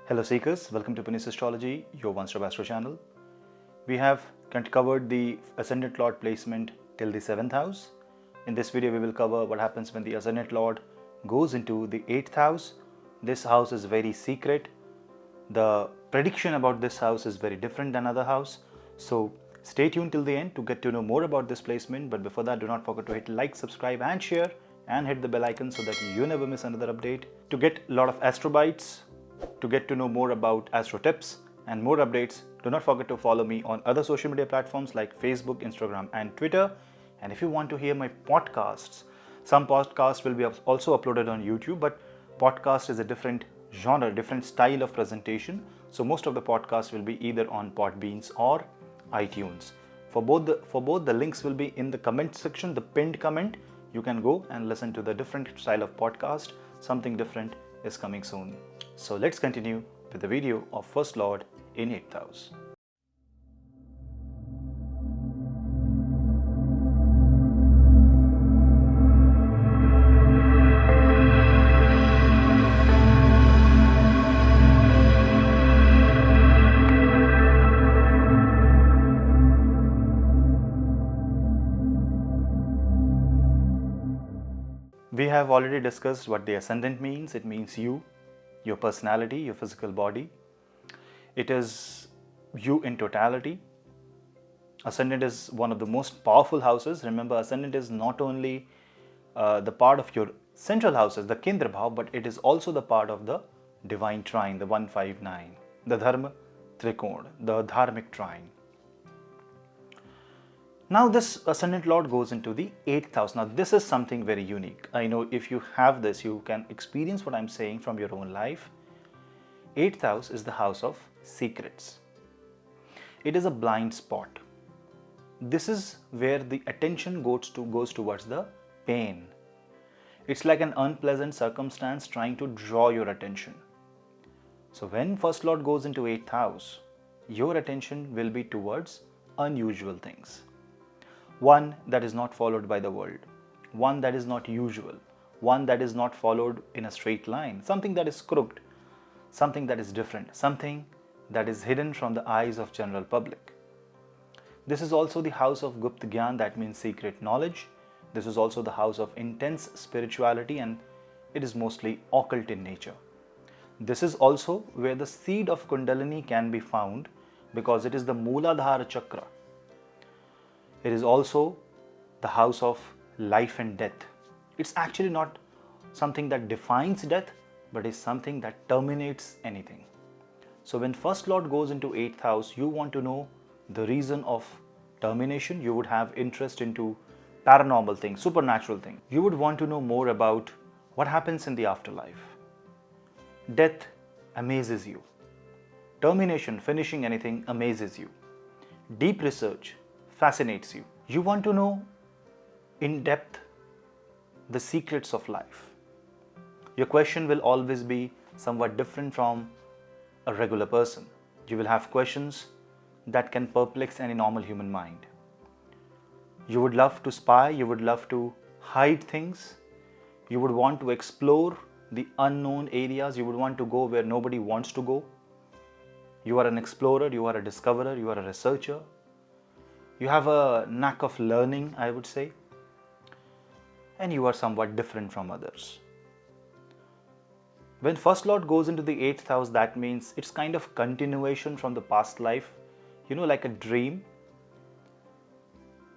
Hello Seekers, welcome to Vedic Astrology, your one-stop astro channel. We have covered the ascendant lord placement till the 7th house. In this video we will cover what happens when the ascendant lord goes into the 8th house. This house is very secret. The prediction about this house is very different than other house. So stay tuned till the end to get to know more about this placement. But before that, do not forget to hit like, subscribe and share and hit the bell icon so that you never miss another update. To get a lot of astro bites, to get to know more about astro tips and more updates, do not forget to follow me on other social media platforms like Facebook, Instagram and Twitter. And if you want to hear my podcasts, some podcasts will be also uploaded on YouTube, but podcast is a different genre, different style of presentation. So most of the podcasts will be either on Podbeans or iTunes. For both the links will be in the comment section, the pinned comment. You can go and listen to the different style of podcast. Something different is coming soon. So let's continue with the video of First Lord in 8th house. We have already discussed what the ascendant means. It means you, your personality, your physical body. It is you in totality. Ascendant is one of the most powerful houses. Remember, ascendant is not only the part of your central houses, the Kendra Bhav, but it is also the part of the divine trine, the 159, the Dharma Trikona, the Dharmic trine. Now this ascendant lord goes into the 8th house. Now this is something very unique. I know if you have this, you can experience what I'm saying from your own life. 8th house is the house of secrets. It is a blind spot. This is where the attention goes towards the pain. It's like an unpleasant circumstance trying to draw your attention. So when first lord goes into 8th house, your attention will be towards unusual things. One that is not followed by the world, one that is not usual, one that is not followed in a straight line, something that is crooked, something that is different, something that is hidden from the eyes of general public. This is also the house of Gupta Gyan, that means secret knowledge. This is also the house of intense spirituality, and it is mostly occult in nature. This is also where the seed of Kundalini can be found because it is the Mooladhara Chakra. It is also the house of life and death. It's actually not something that defines death, but is something that terminates anything. So when first lord goes into 8th house, you want to know the reason of termination. You would have interest into paranormal things, supernatural things. You would want to know more about what happens in the afterlife. Death amazes you. Termination, finishing anything, amazes you. Deep research fascinates you. You want to know in depth the secrets of life. Your question will always be somewhat different from a regular person. You will have questions that can perplex any normal human mind. You would love to spy, you would love to hide things, you would want to explore the unknown areas, you would want to go where nobody wants to go. You are an explorer, you are a discoverer, you are a researcher. You have a knack of learning, I would say, and you are somewhat different from others. When first lord goes into the 8th house, that means it's kind of continuation from the past life, like a dream.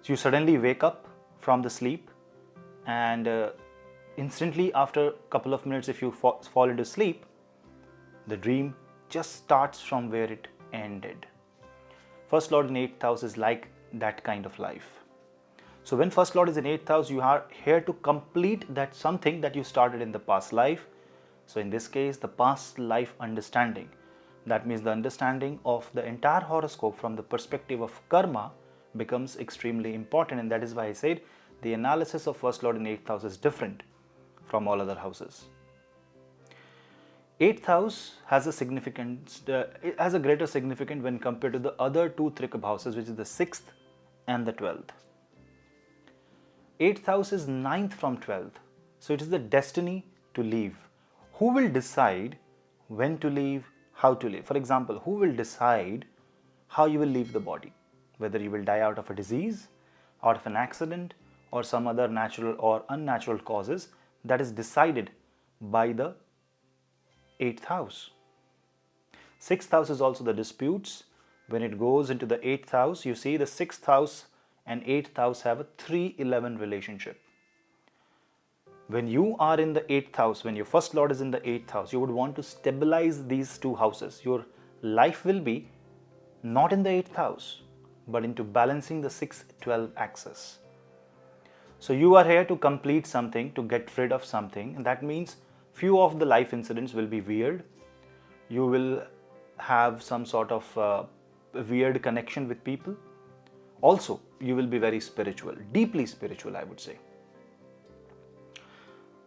So you suddenly wake up from the sleep and instantly after a couple of minutes, if you fall into sleep, the dream just starts from where it ended. First lord in 8th house is like that kind of life. So when first lord is in 8th house, you are here to complete that something that you started in the past life. So in this case, the past life understanding, that means the understanding of the entire horoscope from the perspective of karma becomes extremely important, and that is why I said the analysis of first lord in 8th house is different from all other houses. 8th house has a significance, it has a greater significance when compared to the other two Trikab houses, which is the 6th and the 12th. 8th house is 9th from 12th. So it is the destiny to leave. Who will decide when to leave, how to live. For example, who will decide how you will leave the body? Whether you will die out of a disease, out of an accident, or some other natural or unnatural causes, that is decided by the 8th house. 6th house is also the disputes. When it goes into the 8th house, you see the 6th house and 8th house have a 3-11 relationship. When you are in the 8th house, when your first lord is in the 8th house, you would want to stabilize these two houses. Your life will be not in the 8th house, but into balancing the 6-12 axis. So you are here to complete something, to get rid of something, and that means few of the life incidents will be weird. You will have some sort of weird connection with people. Also, you will be very spiritual, deeply spiritual, I would say.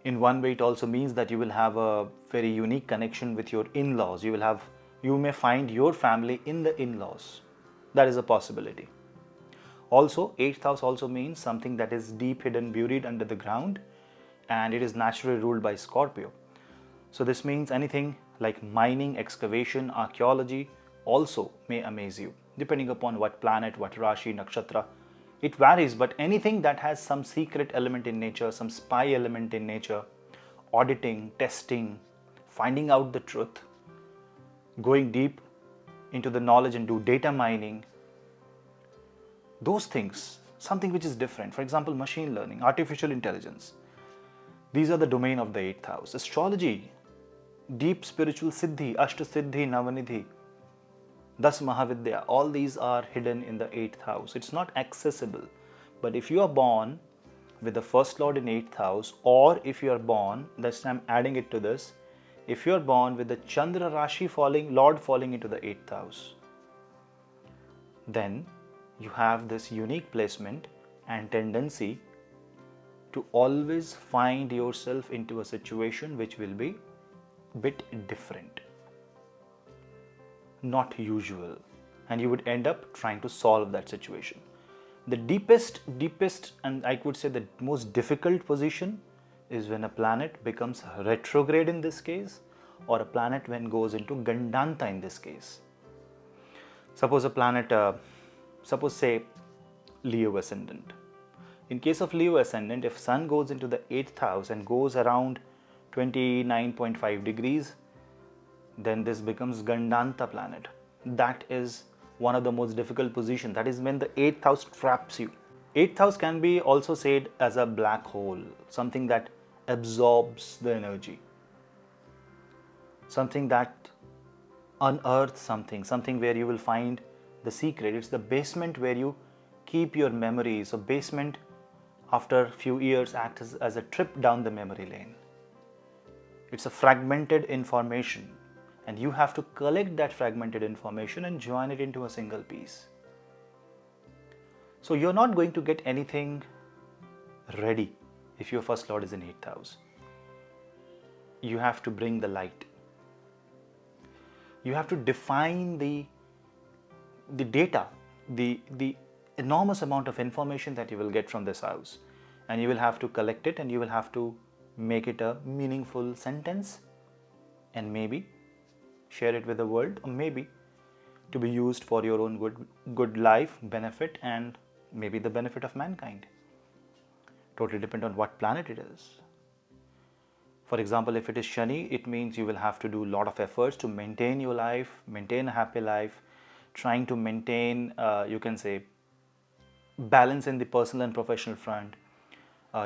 In one way, it also means that you will have a very unique connection with your in-laws. You may find your family in the in-laws. That is a possibility. Also, 8th house also means something that is deep hidden, buried under the ground, and it is naturally ruled by Scorpio. So this means anything like mining, excavation, archaeology also may amaze you, depending upon what planet, what Rashi, Nakshatra. It varies, but anything that has some secret element in nature, some spy element in nature, auditing, testing, finding out the truth, going deep into the knowledge and do data mining, those things, something which is different. For example, machine learning, artificial intelligence. These are the domain of the 8th house. Astrology, deep spiritual Siddhi, Ashta Siddhi, Navanidhi, Das Mahavidya, all these are hidden in the 8th house. It's not accessible. But if you are born with the first lord in 8th house, or if you are born, that's I'm adding it to this, if you are born with the Chandra Rashi lord falling into the 8th house, then you have this unique placement and tendency to always find yourself into a situation which will be a bit different, not usual, and you would end up trying to solve that situation. The deepest and I could say the most difficult position is when a planet becomes retrograde in this case, or a planet when goes into Gandanta in this case. Suppose a planet, suppose say Leo ascendant. In case of Leo ascendant, if Sun goes into the 8th house and goes around 29.5 degrees, then this becomes Gandanta planet. That is one of the most difficult positions. That is when the 8th house traps you. 8th house can be also said as a black hole, something that absorbs the energy, something that unearths something where you will find the secret. It's the basement where you keep your memories. So basement, after a few years, acts as a trip down the memory lane. It's a fragmented information, and you have to collect that fragmented information and join it into a single piece. So you're not going to get anything ready if your first lord is in 8th house. You have to bring the light. You have to define the data, the enormous amount of information that you will get from this house, and you will have to collect it, and you will have to make it a meaningful sentence, and maybe share it with the world, or maybe to be used for your own good life, benefit, and maybe the benefit of mankind. Totally depend on what planet it is. For example, if it is Shani, it means you will have to do a lot of efforts to maintain your life, maintain a happy life, trying to maintain, you can say, balance in the personal and professional front.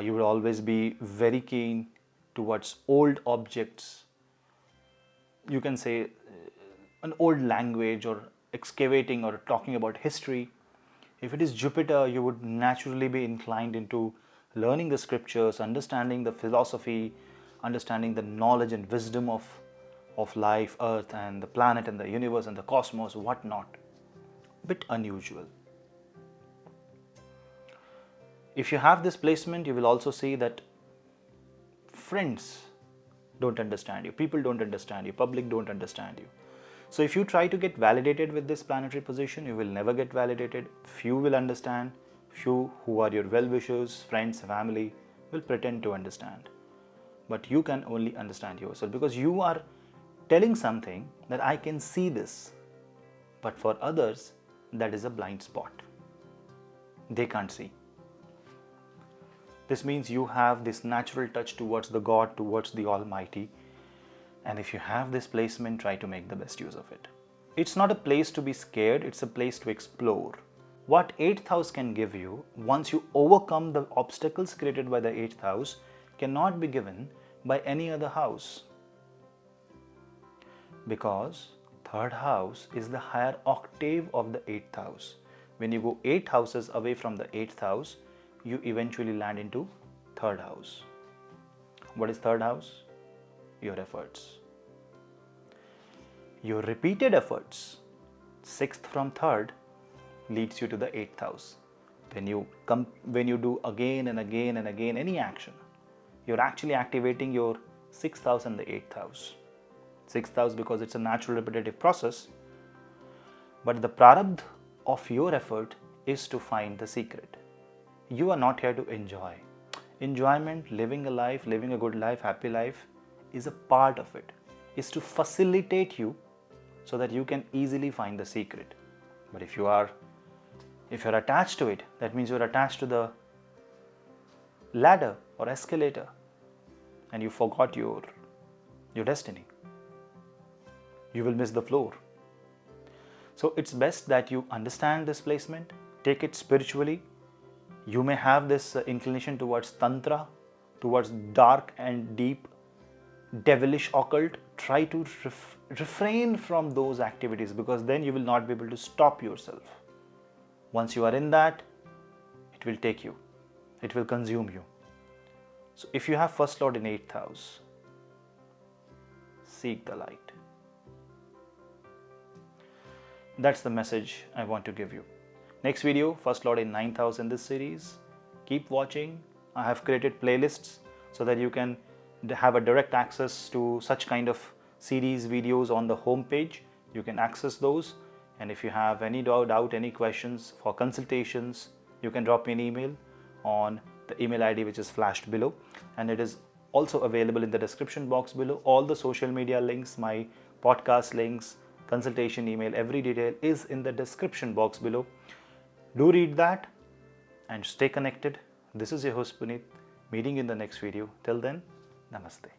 You will always be very keen towards old objects. You can say an old language, or excavating or talking about history. If it is Jupiter, you would naturally be inclined into learning the scriptures, understanding the philosophy, understanding the knowledge and wisdom of life, earth and the planet and the universe and the cosmos, whatnot. Bit unusual. If you have this placement, you will also see that friends don't understand you, people don't understand you, public don't understand you. So if you try to get validated with this planetary position, you will never get validated. Few will understand. Few who are your well-wishers, friends, family will pretend to understand. But you can only understand yourself, because you are telling something that I can see this, but for others, that is a blind spot. They can't see. This means you have this natural touch towards the God, towards the Almighty. And if you have this placement, try to make the best use of it. It's not a place to be scared, it's a place to explore. What 8th house can give you, once you overcome the obstacles created by the 8th house, cannot be given by any other house. Because 3rd house is the higher octave of the 8th house. When you go 8 houses away from the 8th house, you eventually land into 3rd house. What is 3rd house? Your efforts. Your repeated efforts, 6th from 3rd, leads you to the 8th house. When you do again and again and again any action, you're actually activating your 6th house and the 8th house. 6th house because it's a natural repetitive process, but the prarabdha of your effort is to find the secret. You are not here to enjoy. Enjoyment, living a life, living a good life, happy life is a part of it. Is to facilitate you so that you can easily find the secret. But if you're attached to it, that means you're attached to the ladder or escalator and you forgot your destiny. You will miss the floor. So it's best that you understand this placement, take it spiritually. You may have this inclination towards tantra, towards dark and deep, devilish occult. Try to refrain from those activities, because then you will not be able to stop yourself. Once you are in that, it will take you. It will consume you. So if you have First Lord in 8th house, seek the light. That's the message I want to give you. Next video, First Lord in 9th house in this series. Keep watching. I have created playlists so that you can have a direct access to such kind of series videos on the home page. You can access those, and if you have any doubt, any questions for consultations, you can drop me an email on the email ID which is flashed below, and it is also available in the description box below. All the social media links, my podcast links, consultation email, every detail is in the description box below. Do read that and stay connected. This is your host Puneet, meeting in the next video. Till then, namaste.